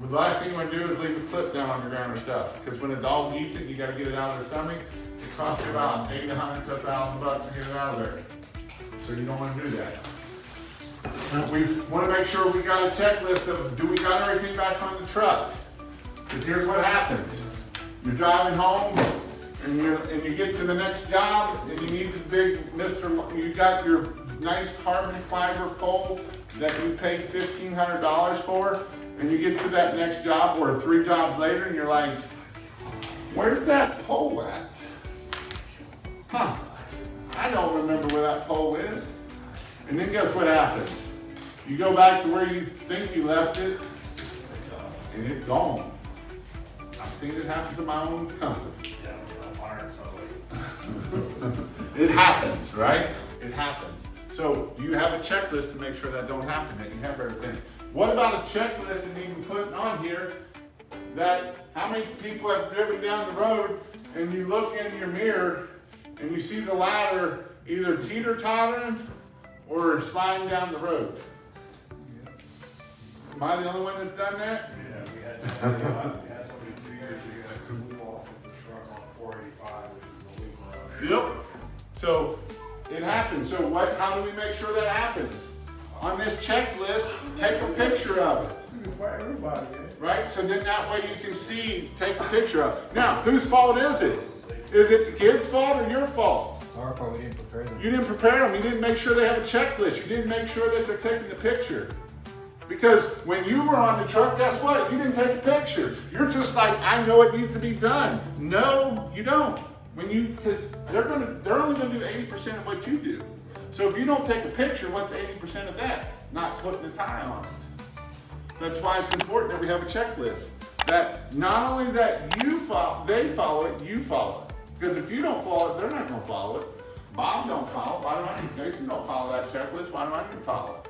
the last thing you want to do is leave a clip down on your ground or stuff. Because when a dog eats it, you got to get it out of their stomach. It costs you about $800 to $1,000 to get it out of there. So you don't want to do that. We want to make sure we got a checklist of, do we got everything back on the truck? Because here's what happens. You're driving home and you get to the next job and you need the big you got your nice carbon fiber pole that you paid $1,500 for, and you get to that next job or 3 jobs later and you're like, where's that pole at? Huh, I don't remember where that pole is. And then guess what happens? You go back to where you think you left it, and it's gone. I've seen it happen to my own company. Yeah, I'm firing somebody. It happens, right? It happens. So you have a checklist to make sure that don't happen, that you have everything. What about a checklist and even putting on here that how many people have driven down the road and you look in your mirror and you see the ladder either teeter-tottering or sliding down the road? Am I the only one that's done that? Yeah, we had somebody 2 years ago who blew off of the truck on 485, which is the legal road. Yep. So it happens. So how do we make sure that happens? On this checklist, take a picture of it. Everybody, Right? So then that way you can see, take a picture of it. Now, whose fault is it? Is it the kid's fault or your fault? Our fault, we didn't prepare them. You didn't prepare them. You didn't make sure they have a checklist. You didn't make sure that they're taking the picture. Because when you were on the truck, guess what? You didn't take a picture. You're just like, I know it needs to be done. No, you don't. Because they're only gonna do 80% of what you do. So if you don't take a picture, what's 80% of that? Not putting a tie on it. That's why it's important that we have a checklist. That not only that they follow it, you follow it. Because if you don't follow it, they're not gonna follow it. Bob don't follow it. Why do I need? Jason don't follow that checklist. Why do I need to follow it?